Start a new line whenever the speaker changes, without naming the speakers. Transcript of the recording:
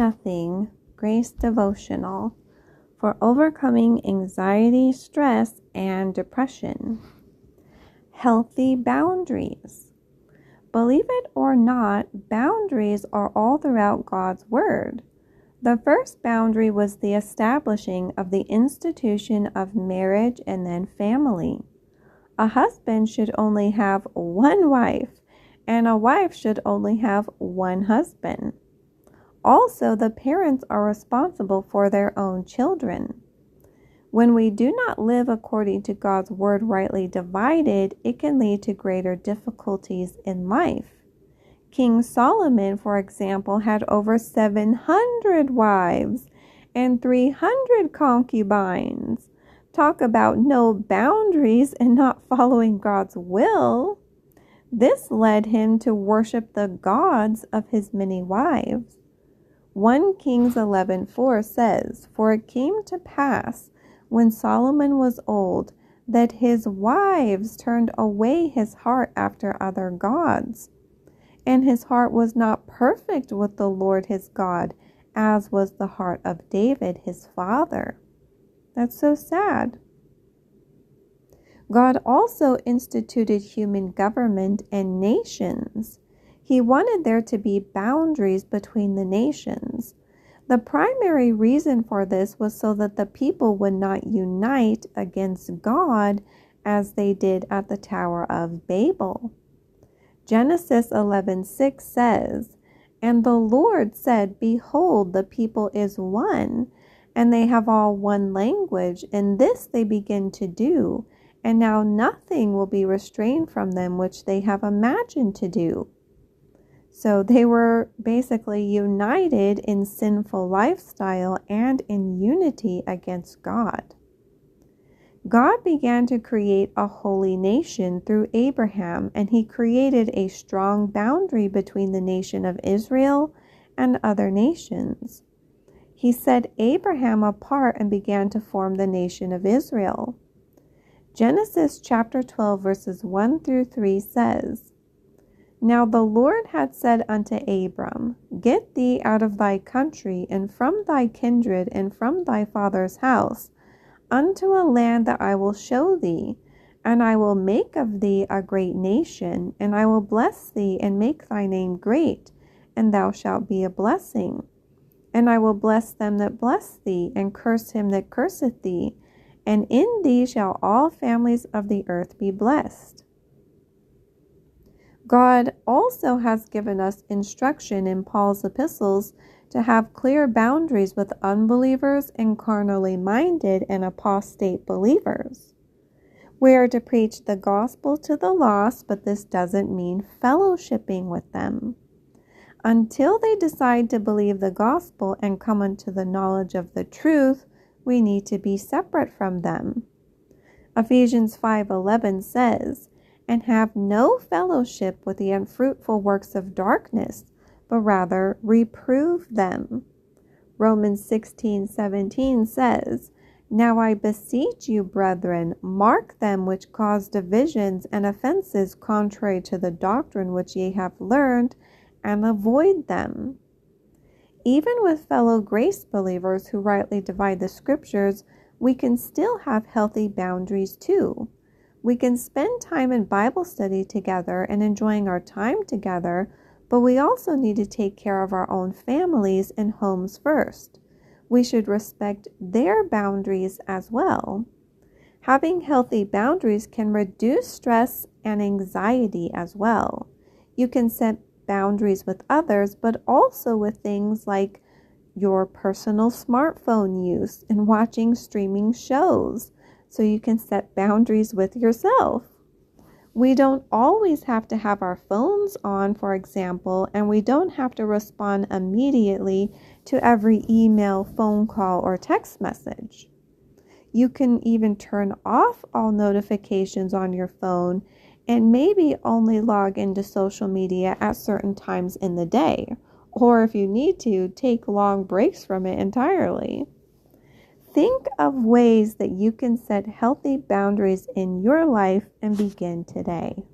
Nothing Grace Devotional for overcoming anxiety, stress, and depression. Healthy boundaries. Believe it or not, boundaries are all throughout God's Word. The first boundary was the establishing of the institution of marriage and then family. A husband should only have one wife, and a wife should only have one husband. Also, the parents are responsible for their own children. When we do not live according to God's word rightly divided, it can lead to greater difficulties in life. King Solomon, for example, had over 700 wives and 300 concubines. Talk about no boundaries and not following God's will. This led him to worship the gods of his many wives. 1 Kings 11:4 says, "For it came to pass, when Solomon was old, that his wives turned away his heart after other gods. And his heart was not perfect with the Lord his God, as was the heart of David his father." That's so sad. God also instituted human government and nations. He wanted there to be boundaries between the nations. The primary reason for this was so that the people would not unite against God as they did at the Tower of Babel. Genesis 11:6 says, "And the Lord said, Behold, the people is one, and they have all one language, and this they begin to do. And now nothing will be restrained from them which they have imagined to do." So they were basically united in sinful lifestyle and in unity against God. God began to create a holy nation through Abraham, and he created a strong boundary between the nation of Israel and other nations. He set Abraham apart and began to form the nation of Israel. Genesis chapter 12 verses 1 through 3 says, "Now the Lord had said unto Abram, Get thee out of thy country, and from thy kindred, and from thy father's house, unto a land that I will show thee, and I will make of thee a great nation, and I will bless thee, and make thy name great, and thou shalt be a blessing. And I will bless them that bless thee, and curse him that curseth thee, and in thee shall all families of the earth be blessed." God also has given us instruction in Paul's epistles to have clear boundaries with unbelievers and carnally minded and apostate believers. We are to preach the gospel to the lost, but this doesn't mean fellowshipping with them. Until they decide to believe the gospel and come unto the knowledge of the truth, we need to be separate from them. Ephesians 5:11 says, "And have no fellowship with the unfruitful works of darkness, but rather reprove them." Romans 16:17 says, "Now I beseech you, brethren, mark them which cause divisions and offenses contrary to the doctrine which ye have learned, and avoid them." Even with fellow grace believers who rightly divide the scriptures, we can still have healthy boundaries too. We can spend time in Bible study together and enjoying our time together, but we also need to take care of our own families and homes first. We should respect their boundaries as well. Having healthy boundaries can reduce stress and anxiety as well. You can set boundaries with others, but also with things like your personal smartphone use and watching streaming shows, so you can set boundaries with yourself. We don't always have to have our phones on, for example, and we don't have to respond immediately to every email, phone call, or text message. You can even turn off all notifications on your phone and maybe only log into social media at certain times in the day, or if you need to, take long breaks from it entirely. Think of ways that you can set healthy boundaries in your life and begin today.